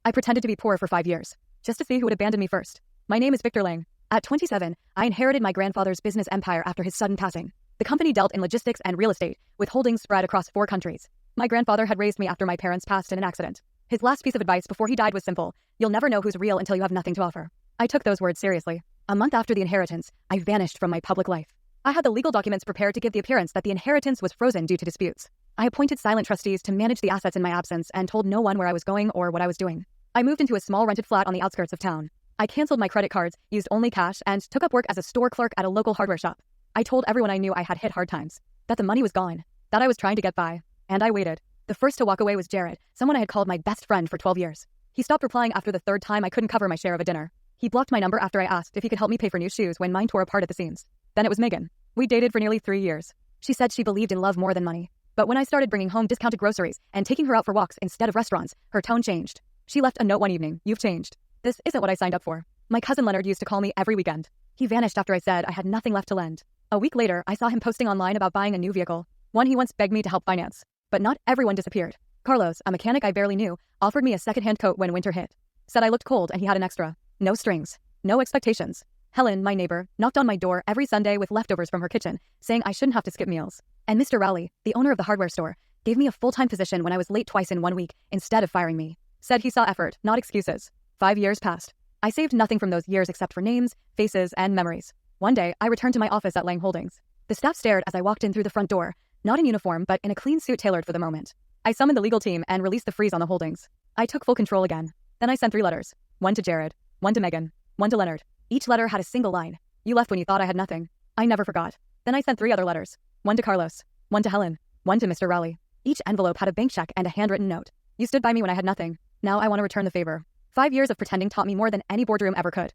I pretended to be poor for 5 years, just to see who would abandon me first. My name is Victor Lang. At 27, I inherited my grandfather's business empire after his sudden passing. The company dealt in logistics and real estate, with holdings spread across 4 countries. My grandfather had raised me after my parents passed in an accident. His last piece of advice before he died was simple: you'll never know who's real until you have nothing to offer. I took those words seriously. A month after the inheritance, I vanished from my public life. I had the legal documents prepared to give the appearance that the inheritance was frozen due to disputes. I appointed silent trustees to manage the assets in my absence and told no one where I was going or what I was doing. I moved into a small rented flat on the outskirts of town. I canceled my credit cards, used only cash, and took up work as a store clerk at a local hardware shop. I told everyone I knew I had hit hard times, that the money was gone, that I was trying to get by, and I waited. The first to walk away was Jared, someone I had called my best friend for 12 years. He stopped replying after the 3rd time I couldn't cover my share of a dinner. He blocked my number after I asked if he could help me pay for new shoes when mine tore apart at the seams. Then it was Megan. We dated for nearly 3 years. She said she believed in love more than money. But when I started bringing home discounted groceries and taking her out for walks instead of restaurants, her tone changed. She left a note one evening: "You've changed. This isn't what I signed up for." My cousin Leonard used to call me every weekend. He vanished after I said I had nothing left to lend. A week later, I saw him posting online about buying a new vehicle, one he once begged me to help finance. But not everyone disappeared. Carlos, a mechanic I barely knew, offered me a second-hand coat when winter hit. Said I looked cold and he had an extra. No strings. No expectations. Helen, my neighbor, knocked on my door every Sunday with leftovers from her kitchen, saying I shouldn't have to skip meals. And Mr. Rowley, the owner of the hardware store, gave me a full-time position when I was late twice in 1 week instead of firing me. Said he saw effort, not excuses. 5 years passed. I saved nothing from those years except for names, faces, and memories. One day, I returned to my office at Lang Holdings. The staff stared as I walked in through the front door, not in uniform, but in a clean suit tailored for the moment. I summoned the legal team and released the freeze on the holdings. I took full control again. Then I sent 3 letters. 1 to Jared, 1 to Megan, 1 to Leonard. Each letter had a single line: "You left when you thought I had nothing." I never forgot. Then I sent 3 other letters. 1 to Carlos, 1 to Helen, 1 to Mr. Rowley. Each envelope had a bank check and a handwritten note. "You stood by me when I had nothing. Now I want to return the favor." 5 years of pretending taught me more than any boardroom ever could.